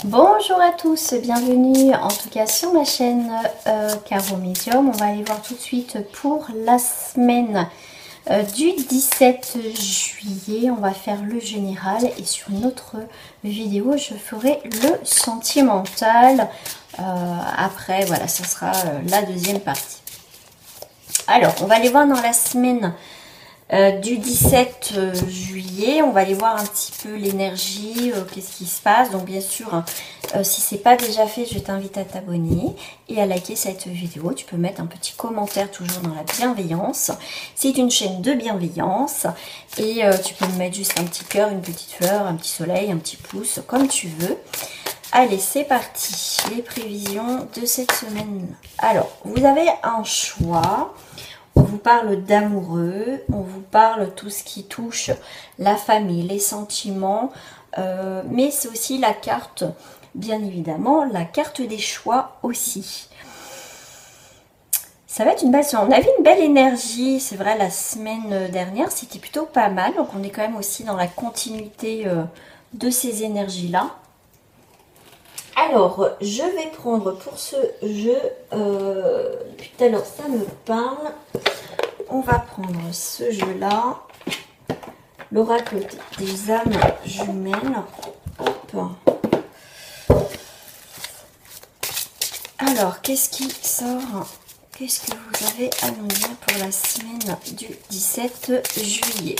Bonjour à tous, bienvenue en tout cas sur ma chaîne Caro Médium. On va aller voir tout de suite pour la semaine du 17 juillet. On va faire le général et sur une autre vidéo je ferai le sentimental. Après voilà, ça sera la deuxième partie. Alors on va aller voir dans la semaine du 17 juillet, on va aller voir un petit peu l'énergie, qu'est-ce qui se passe. Donc bien sûr, si c'est pas déjà fait, je t'invite à t'abonner et à liker cette vidéo. Tu peux mettre un petit commentaire toujours dans la bienveillance. C'est une chaîne de bienveillance et tu peux me mettre juste un petit cœur, une petite fleur, un petit soleil, un petit pouce, comme tu veux. Allez, c'est parti. Les prévisions de cette semaine. Alors, vous avez un choix. On vous parle d'amoureux, on vous parle tout ce qui touche la famille, les sentiments, mais c'est aussi la carte, bien évidemment, la carte des choix aussi. Ça va être une belle semaine. On avait une belle énergie, c'est vrai, la semaine dernière, c'était plutôt pas mal. Donc on est quand même aussi dans la continuité de ces énergies-là. Alors, je vais prendre pour ce jeu, depuis tout à l'heure ça me parle, on va prendre ce jeu-là, l'oracle des âmes jumelles. Hop. Alors, qu'est-ce qui sort? Qu'est-ce que vous avez à nous dire pour la semaine du 17 juillet?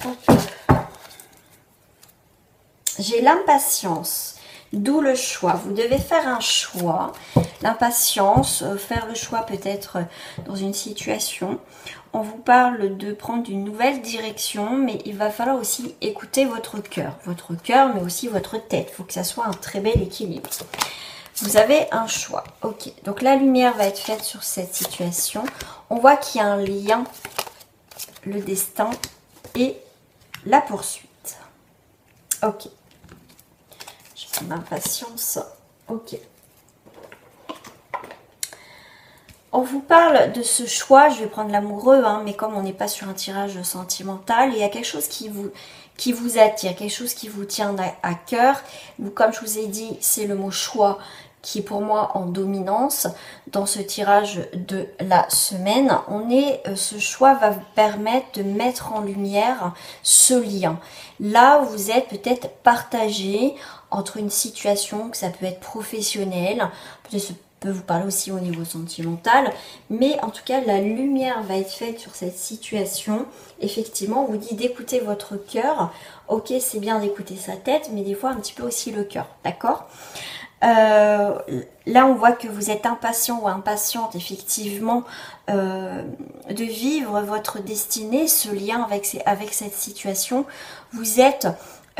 Hop. J'ai l'impatience, d'où le choix. Vous devez faire un choix. L'impatience, faire le choix peut-être dans une situation. On vous parle de prendre une nouvelle direction, mais il va falloir aussi écouter votre cœur. Votre cœur, mais aussi votre tête. Il faut que ça soit un très bel équilibre. Vous avez un choix. Ok, donc la lumière va être faite sur cette situation. On voit qu'il y a un lien, le destin et la poursuite. Ok. Impatience, ok. On vous parle de ce choix, je vais prendre l'amoureux, hein, mais comme on n'est pas sur un tirage sentimental, il y a quelque chose qui vous attire, quelque chose qui vous tient à cœur. Comme je vous ai dit, c'est le mot choix qui est pour moi en dominance dans ce tirage de la semaine. Ce choix va vous permettre de mettre en lumière ce lien. Là, vous êtes peut-être partagé entre une situation, que ça peut être professionnel, peut-être ça peut vous parler aussi au niveau sentimental, mais en tout cas, la lumière va être faite sur cette situation. Effectivement, on vous dit d'écouter votre cœur. Ok, c'est bien d'écouter sa tête, mais des fois un petit peu aussi le cœur, d'accord ? Là on voit que vous êtes impatient ou impatiente effectivement de vivre votre destinée, ce lien avec cette situation. Vous êtes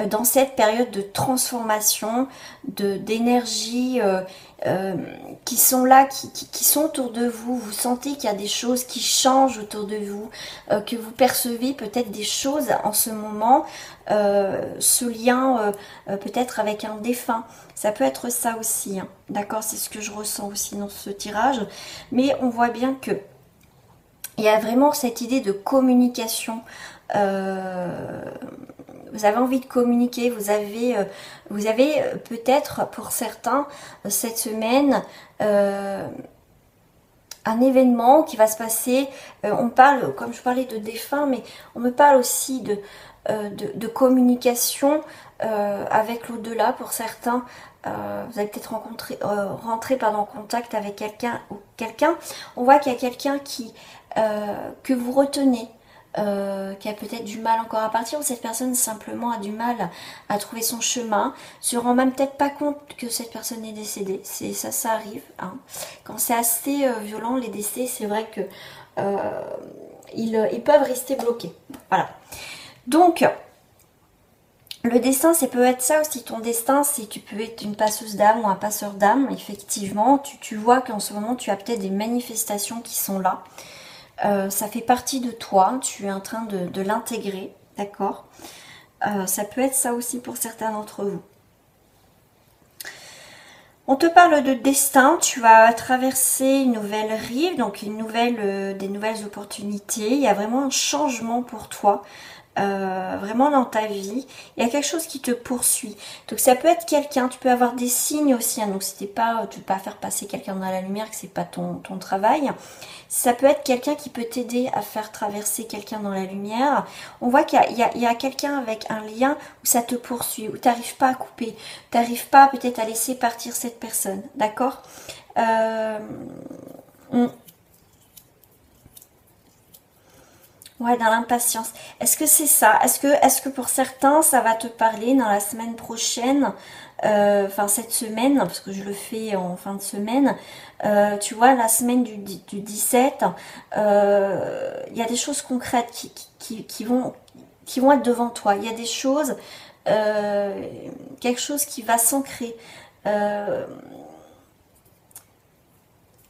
dans cette période de transformation, d'énergie qui sont là, qui sont autour de vous. Vous sentez qu'il y a des choses qui changent autour de vous, que vous percevez peut-être des choses en ce moment, ce lien peut-être avec un défunt. Ça peut être ça aussi, hein. D'accord, c'est ce que je ressens aussi dans ce tirage. Mais on voit bien que il y a vraiment cette idée de communication. Vous avez envie de communiquer, vous avez peut-être pour certains cette semaine un événement qui va se passer. On parle, comme je parlais de défunt, mais on me parle aussi de communication avec l'au-delà pour certains. Vous allez peut-être rentrer en contact avec quelqu'un ou quelqu'un. On voit qu'il y a quelqu'un que vous retenez. Qui a peut-être du mal encore à partir, ou cette personne simplement a du mal à trouver son chemin, se rend même peut-être pas compte que cette personne est décédée. Ça arrive, hein. Quand c'est assez violent les décès, c'est vrai que ils peuvent rester bloqués. Voilà. Donc le destin, ça peut être ça aussi. Ton destin, c'est tu peux être une passeuse d'âme ou un passeur d'âme. Effectivement, tu vois qu'en ce moment, tu as peut-être des manifestations qui sont là. Ça fait partie de toi, tu es en train de l'intégrer, d'accord? Ça peut être ça aussi pour certains d'entre vous. On te parle de destin, tu vas traverser une nouvelle rive, donc des nouvelles opportunités. Il y a vraiment un changement pour toi. vraiment dans ta vie. Il y a quelque chose qui te poursuit. Donc ça peut être quelqu'un, tu peux avoir des signes aussi. Hein, donc si tu peux pas faire passer quelqu'un dans la lumière, que c'est pas ton travail. Ça peut être quelqu'un qui peut t'aider à faire traverser quelqu'un dans la lumière. On voit qu'il y a quelqu'un avec un lien où ça te poursuit, où tu n'arrives pas à couper, tu n'arrives pas peut-être à laisser partir cette personne. D'accord. Ouais, dans l'impatience. Est-ce que c'est ça? Est-ce que pour certains, ça va te parler dans la semaine prochaine, enfin cette semaine, parce que je le fais en fin de semaine, tu vois, la semaine du 17, il y a des choses concrètes qui vont être devant toi. Il y a des choses, quelque chose qui va s'ancrer.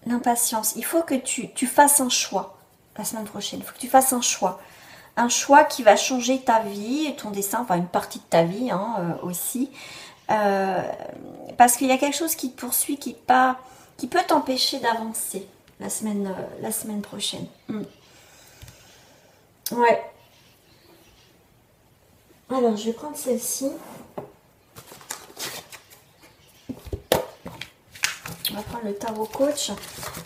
L'impatience. Il faut que tu fasses un choix. La semaine prochaine, il faut que tu fasses un choix qui va changer ta vie, ton destin, enfin une partie de ta vie hein, aussi, parce qu'il y a quelque chose qui te poursuit, qui peut t'empêcher d'avancer la semaine prochaine. Ouais. Alors, je vais prendre celle-ci. On va prendre le tarot coach.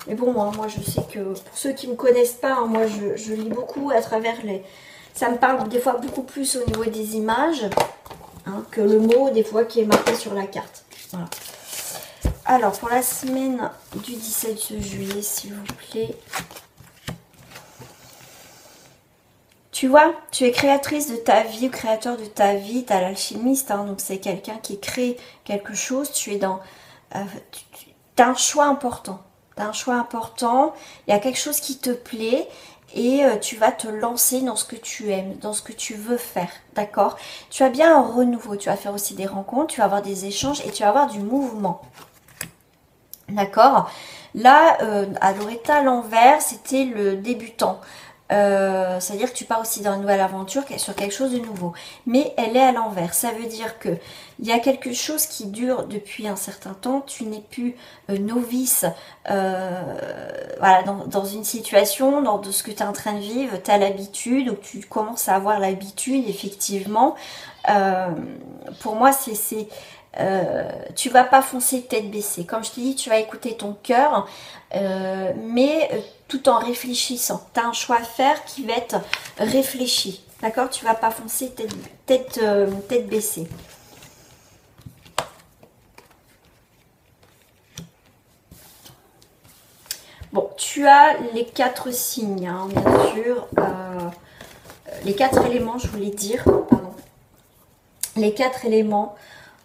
Mais bon, moi je sais que pour ceux qui ne me connaissent pas, hein, moi je lis beaucoup à travers les... Ça me parle des fois beaucoup plus au niveau des images hein, que le mot des fois qui est marqué sur la carte. Voilà. Alors, pour la semaine du 17 juillet, s'il vous plaît. Tu vois, tu es créatrice de ta vie ou créateur de ta vie. Tu as l'alchimiste, hein, donc c'est quelqu'un qui crée quelque chose. Tu es dans... tu as un choix important. Tu as un choix important. Il y a quelque chose qui te plaît. Et tu vas te lancer dans ce que tu aimes, dans ce que tu veux faire, d'accord? Tu as bien un renouveau, tu vas faire aussi des rencontres, tu vas avoir des échanges et tu vas avoir du mouvement, d'accord? Là, à Loretta, à l'envers, c'était le débutant. C'est-à-dire que tu pars aussi dans une nouvelle aventure sur quelque chose de nouveau. Mais elle est à l'envers. Ça veut dire que il y a quelque chose qui dure depuis un certain temps. Tu n'es plus novice voilà, dans une situation, dans ce que tu es en train de vivre. Tu as l'habitude, donc tu commences à avoir l'habitude, effectivement. Pour moi, tu vas pas foncer tête baissée. Comme je t'ai dit, tu vas écouter ton cœur, mais tout en réfléchissant. Tu as un choix à faire qui va être réfléchi. D'accord? Tu vas pas foncer tête baissée. Bon, tu as les 4 signes, hein, bien sûr. Les 4 éléments, je voulais dire. Pardon. Les 4 éléments.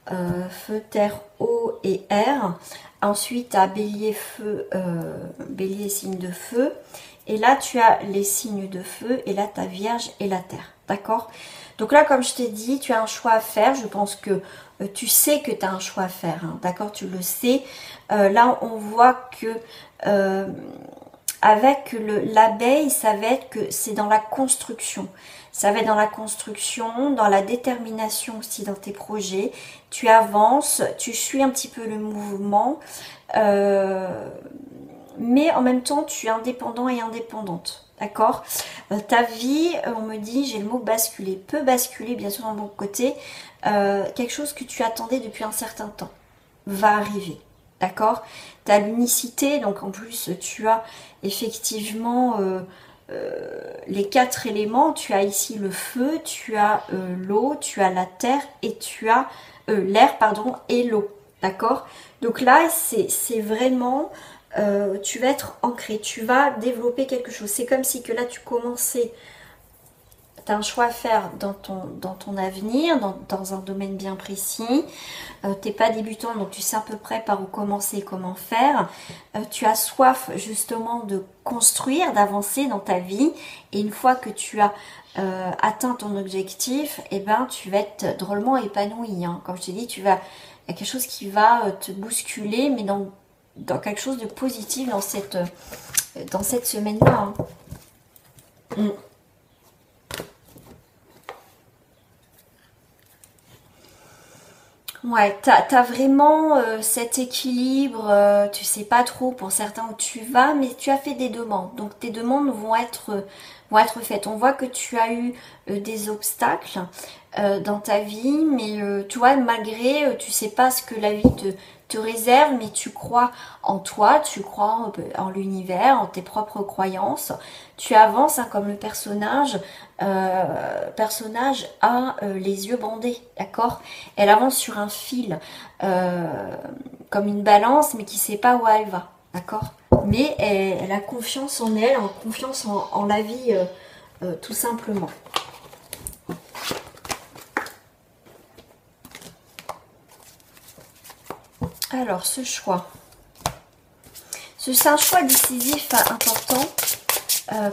Feu, terre, eau et air. Ensuite, à bélier, feu, bélier, signe de feu. Et là, tu as les signes de feu. Et là, ta vierge et la terre. D'accord? Donc là, comme je t'ai dit, tu as un choix à faire. Je pense que tu sais que tu as un choix à faire. Hein, d'accord? Tu le sais. Là, on voit que avec l'abeille, ça va être que c'est dans la construction. Ça va être dans la construction, dans la détermination aussi dans tes projets. Tu avances, tu suis un petit peu le mouvement. Mais en même temps, tu es indépendant et indépendante. D'accord? Ta vie, on me dit, j'ai le mot basculer. Peut basculer, bien sûr, d'un bon côté. Quelque chose que tu attendais depuis un certain temps va arriver. D'accord? Tu as l'unicité, donc en plus, tu as effectivement... les 4 éléments, tu as ici le feu, tu as l'eau, tu as la terre et tu as l'air, pardon, et l'eau, d'accord? Donc là, c'est vraiment, tu vas être ancré, tu vas développer quelque chose. C'est comme si que là, tu commençais, tu as un choix à faire dans ton avenir, dans un domaine bien précis. Tu n'es pas débutant, donc tu sais à peu près par où commencer, comment faire. Tu as soif justement de construire, d'avancer dans ta vie. Et une fois que tu as atteint ton objectif, eh ben, tu vas être drôlement épanoui. Hein. Comme je t'ai dit, il y a quelque chose qui va te bousculer, mais dans quelque chose de positif dans cette semaine-là. Hein. Ouais, t'as vraiment cet équilibre, tu sais pas trop pour certains où tu vas, mais tu as fait des demandes. Donc tes demandes vont être vont être faites. On voit que tu as eu des obstacles dans ta vie, mais tu vois, malgré, tu sais pas ce que la vie te réserve, mais tu crois en toi, tu crois en l'univers, en tes propres croyances. Tu avances hein, comme le personnage. Personnage a les yeux bandés, d'accord? Elle avance sur un fil, comme une balance, mais qui sait pas où elle va, d'accord? Mais elle a confiance en elle, en confiance en la vie, tout simplement. Alors, ce choix. C'est un choix décisif important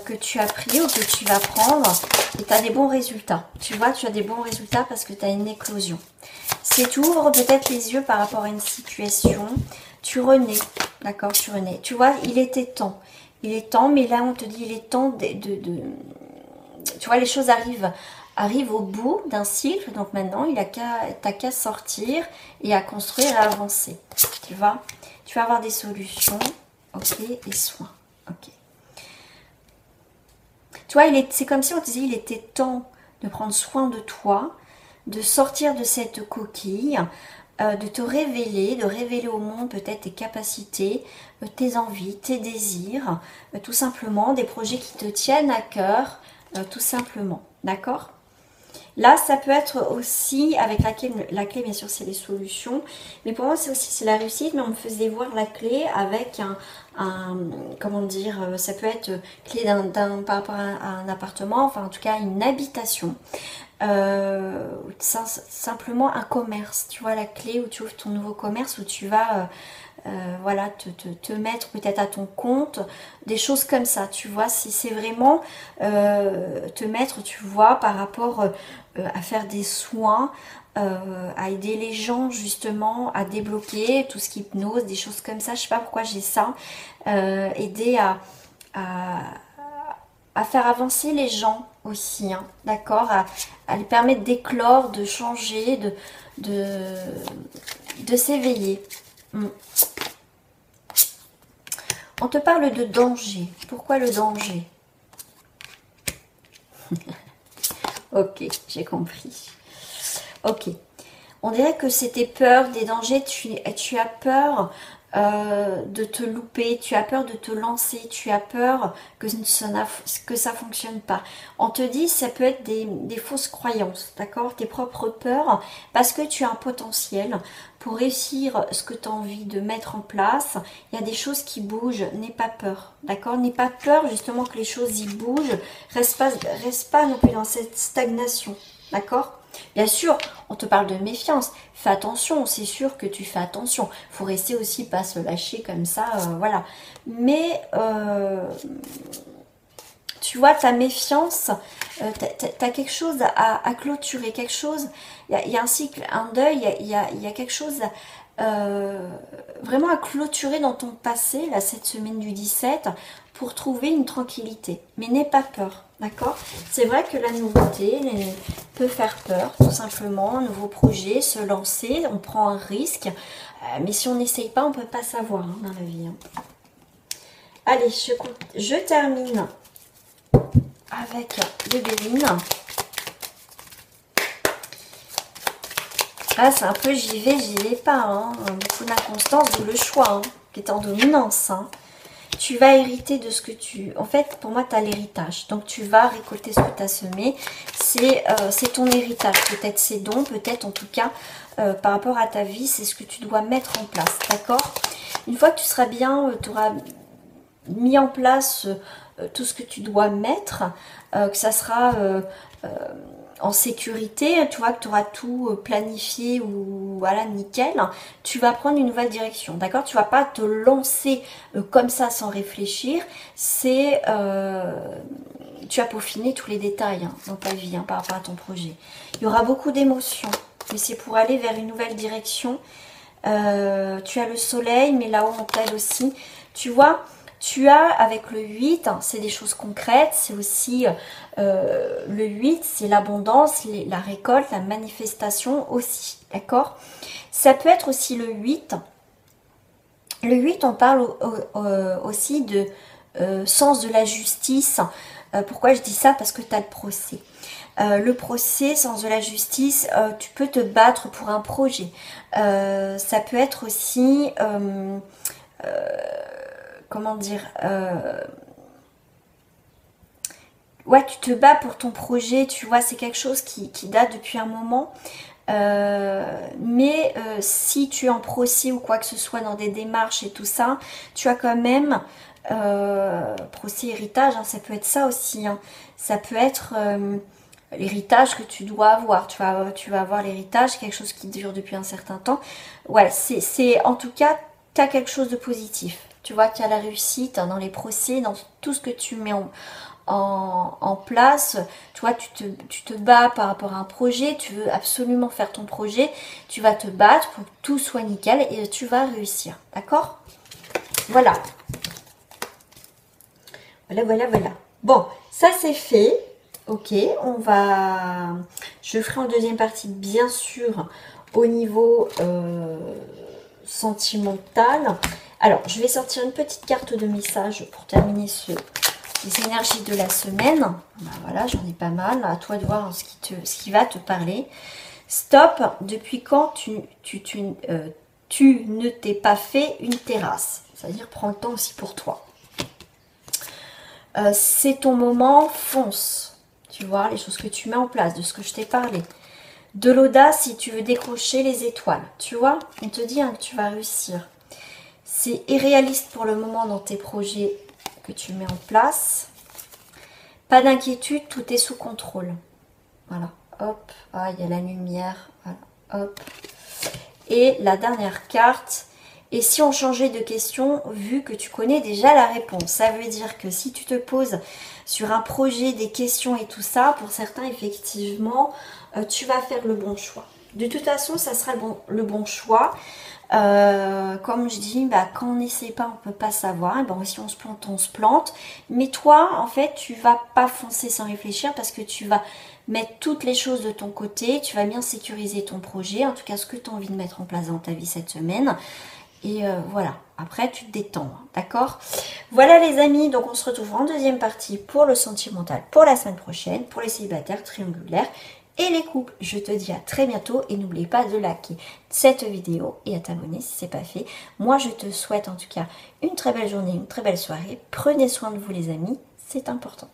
que tu as pris ou que tu vas prendre et tu as des bons résultats. Tu vois, tu as des bons résultats parce que tu as une éclosion. C'est tu ouvres peut-être les yeux par rapport à une situation. Tu renais, d'accord, tu renais. Tu vois, il était temps. Il est temps, mais là, on te dit, il est temps tu vois, les choses arrivent au bout d'un cycle. Donc maintenant, t'as qu'à sortir et à construire et à avancer. Tu vas avoir des solutions. Ok, et soins. Ok. Tu vois, c'est comme si on te disait, il était temps de prendre soin de toi, de sortir de cette coquille, de te révéler, de révéler au monde peut-être tes capacités, tes envies, tes désirs, tout simplement, des projets qui te tiennent à cœur, tout simplement. D'accord ? Là, ça peut être aussi, avec la clé bien sûr, c'est les solutions. Mais pour moi, c'est la réussite. Mais on me faisait voir la clé avec comment dire, ça peut être clé par rapport à un appartement, enfin en tout cas une habitation. Simplement un commerce, tu vois, la clé où tu ouvres ton nouveau commerce, où tu vas voilà, te mettre peut-être à ton compte, des choses comme ça, tu vois, si c'est vraiment te mettre, tu vois, par rapport à faire des soins, à aider les gens justement à débloquer tout ce qui est hypnose, des choses comme ça, je sais pas pourquoi j'ai ça, aider à faire avancer les gens aussi, hein, d'accord, à les permettre d'éclore, de changer, de s'éveiller. On te parle de danger. Pourquoi le danger? Ok, j'ai compris. Ok. On dirait que c'était peur des dangers. Tu as peur de te louper. Tu as peur de te lancer. Tu as peur que ça fonctionne pas. On te dit ça peut être des fausses croyances, d'accord? Tes propres peurs, parce que tu as un potentiel pour réussir ce que tu as envie de mettre en place. Il y a des choses qui bougent. N'aie pas peur, d'accord? N'aie pas peur justement que les choses y bougent. Reste pas non plus dans cette stagnation, d'accord? Bien sûr, on te parle de méfiance. Fais attention, c'est sûr que tu fais attention. Il faut rester aussi, pas se lâcher comme ça, voilà. Mais, tu vois, ta méfiance, tu as quelque chose à clôturer, quelque chose, il y a un cycle, un deuil, il y a quelque chose vraiment à clôturer dans ton passé, là, cette semaine du 17, pour trouver une tranquillité. Mais n'aie pas peur, d'accord? C'est vrai que la nouveauté peut faire peur, tout simplement. Un nouveau projet, se lancer, on prend un risque. Mais si on n'essaye pas, on ne peut pas savoir hein, dans la vie. Hein. Allez, je termine avec le Béline. Ah, c'est un peu j'y vais pas. Hein. Beaucoup d'inconstance, d'où le choix, hein, qui est en dominance. Hein. Tu vas hériter de ce que tu... En fait, pour moi, tu as l'héritage. Donc, tu vas récolter ce que tu as semé. C'est ton héritage. Peut-être ses dons, peut-être en tout cas, par rapport à ta vie, c'est ce que tu dois mettre en place. D'accord? Une fois que tu seras bien, tu auras mis en place tout ce que tu dois mettre, que ça sera... en sécurité, tu vois que tu auras tout planifié ou voilà nickel, tu vas prendre une nouvelle direction, d'accord? Tu vas pas te lancer comme ça sans réfléchir, tu as peaufiné tous les détails hein, dans ta vie hein, par rapport à ton projet. Il y aura beaucoup d'émotions, mais c'est pour aller vers une nouvelle direction. Tu as le soleil, mais là-haut on t'aide aussi, tu vois. Tu as avec le 8, c'est des choses concrètes, c'est aussi le 8, c'est l'abondance, la récolte, la manifestation aussi, d'accord? Ça peut être aussi le 8. Le 8, on parle aussi de sens de la justice, Pourquoi je dis ça? Parce que tu as le procès. Le procès, sens de la justice, tu peux te battre pour un projet. Ça peut être aussi, comment dire, ouais, tu te bats pour ton projet, tu vois, c'est quelque chose qui date depuis un moment. Mais si tu es en procès ou quoi que ce soit dans des démarches et tout ça, tu as quand même procès héritage, hein, ça peut être ça aussi, hein. Ça peut être l'héritage que tu dois avoir. Tu vas avoir l'héritage, quelque chose qui dure depuis un certain temps. Ouais, c'est en tout cas, tu as quelque chose de positif. Tu vois, tu as la réussite dans les procès, dans tout ce que tu mets en place. Tu vois, tu te bats par rapport à un projet, tu veux absolument faire ton projet, tu vas te battre pour que tout soit nickel et tu vas réussir. D'accord? Voilà. Voilà. Bon, ça c'est fait. Ok, je ferai en deuxième partie, bien sûr, au niveau sentimental. Alors, je vais sortir une petite carte de message pour terminer les énergies de la semaine. Ben voilà, j'en ai pas mal. À toi de voir ce qui va te parler. Stop. Depuis quand tu ne t'es pas fait une terrasse? C'est-à-dire, prends le temps aussi pour toi. C'est ton moment, fonce. Tu vois, les choses que tu mets en place, de ce que je t'ai parlé. De l'audace si tu veux décrocher les étoiles. Tu vois, on te dit hein, que tu vas réussir. C'est irréaliste pour le moment dans tes projets que tu mets en place. Pas d'inquiétude, tout est sous contrôle. Voilà, hop, ah, il y a la lumière, voilà, hop. Et la dernière carte, et si on changeait de question, vu que tu connais déjà la réponse, ça veut dire que si tu te poses sur un projet, des questions et tout ça, pour certains, effectivement, tu vas faire le bon choix. De toute façon, ça sera le bon choix. Comme je dis, bah, quand on n'essaie pas, on ne peut pas savoir. Et bon, si on se plante, on se plante. Mais toi, en fait, tu vas pas foncer sans réfléchir parce que tu vas mettre toutes les choses de ton côté. Tu vas bien sécuriser ton projet, en tout cas ce que tu as envie de mettre en place dans ta vie cette semaine. Et voilà, après tu te détends, hein, d'accord? Voilà les amis, donc on se retrouve en deuxième partie pour le sentimental pour la semaine prochaine, pour les célibataires triangulaires et les couples. Je te dis à très bientôt et n'oublie pas de liker cette vidéo et à t'abonner si ce n'est pas fait. Moi je te souhaite en tout cas une très belle journée, une très belle soirée. Prenez soin de vous les amis, c'est important.